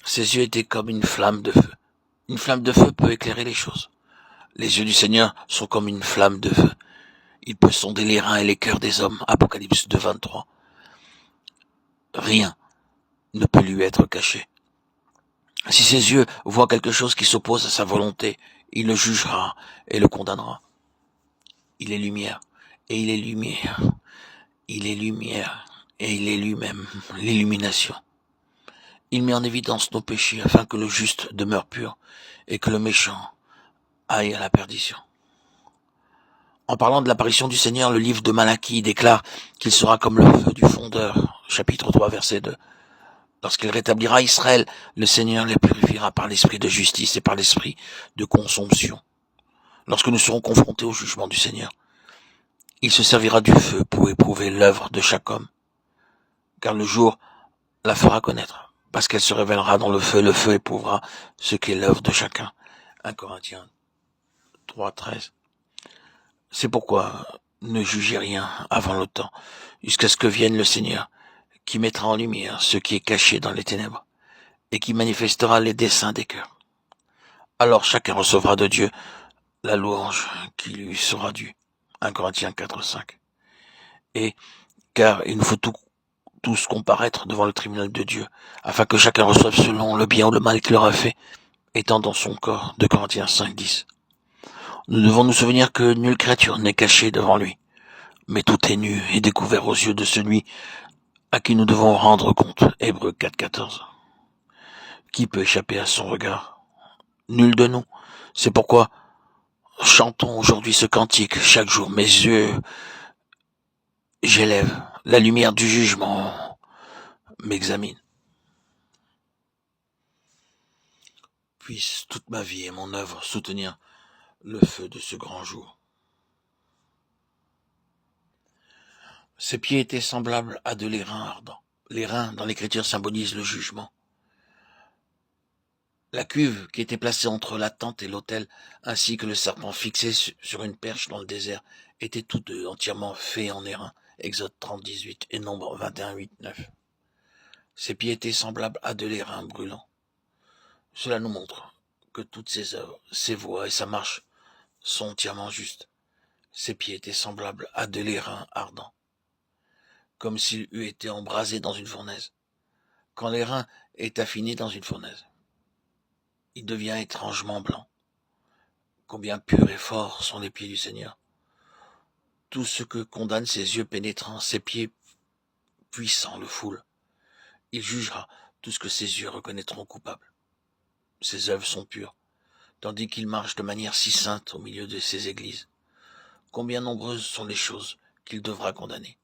Ses yeux étaient comme une flamme de feu. Une flamme de feu peut éclairer les choses. Les yeux du Seigneur sont comme une flamme de feu. Il peut sonder les reins et les cœurs des hommes. Apocalypse 2, 23. Rien ne peut lui être caché. Si ses yeux voient quelque chose qui s'oppose à sa volonté, il le jugera et le condamnera. Il est lumière, et il est lumière. Il est lumière, et il est lui-même l'illumination. Il met en évidence nos péchés afin que le juste demeure pur et que le méchant aille à la perdition. En parlant de l'apparition du Seigneur, le livre de Malachie déclare qu'il sera comme le feu du fondeur, chapitre 3, verset 2. Lorsqu'il rétablira Israël, le Seigneur les purifiera par l'esprit de justice et par l'esprit de consomption. Lorsque nous serons confrontés au jugement du Seigneur, il se servira du feu pour éprouver l'œuvre de chaque homme, car le jour la fera connaître, parce qu'elle se révélera dans le feu éprouvera ce qu'est l'œuvre de chacun. 1 Corinthiens 3, 13. C'est pourquoi ne jugez rien avant le temps, jusqu'à ce que vienne le Seigneur, qui mettra en lumière ce qui est caché dans les ténèbres, et qui manifestera les desseins des cœurs. Alors chacun recevra de Dieu la louange qui lui sera due. 1 Corinthiens 4, 5. Et car il nous faut tous comparaître devant le tribunal de Dieu, afin que chacun reçoive selon le bien ou le mal qu'il aura fait, étant dans son corps. 2 Corinthiens 5, 10. Nous devons nous souvenir que nulle créature n'est cachée devant lui, mais tout est nu et découvert aux yeux de celui à qui nous devons rendre compte. Hébreux 4, 14. Qui peut échapper à son regard? Nul de nous. C'est pourquoi chantons aujourd'hui ce cantique chaque jour. Mes yeux, j'élève, la lumière du jugement m'examine. Puisse toute ma vie et mon œuvre soutenir le feu de ce grand jour. Ses pieds étaient semblables à de l'airain ardent. L'airain, dans l'écriture, symbolise le jugement. La cuve qui était placée entre la tente et l'autel, ainsi que le serpent fixé sur une perche dans le désert, étaient tous deux entièrement faits en airain. Exode 30, 18 et Nombre 21, 8, 9. Ses pieds étaient semblables à de l'airain brûlant. Cela nous montre que toutes ses œuvres, ses voies et sa marche sont entièrement justes. Ses pieds étaient semblables à de l'airain ardent, comme s'il eût été embrasé dans une fournaise. Quand l'airain est affiné dans une fournaise, il devient étrangement blanc. Combien purs et forts sont les pieds du Seigneur. Tout ce que condamne ses yeux pénétrants, ses pieds puissants le foule. Il jugera tout ce que ses yeux reconnaîtront coupable. Ses œuvres sont pures, tandis qu'il marche de manière si sainte au milieu de ses églises. Combien nombreuses sont les choses qu'il devra condamner.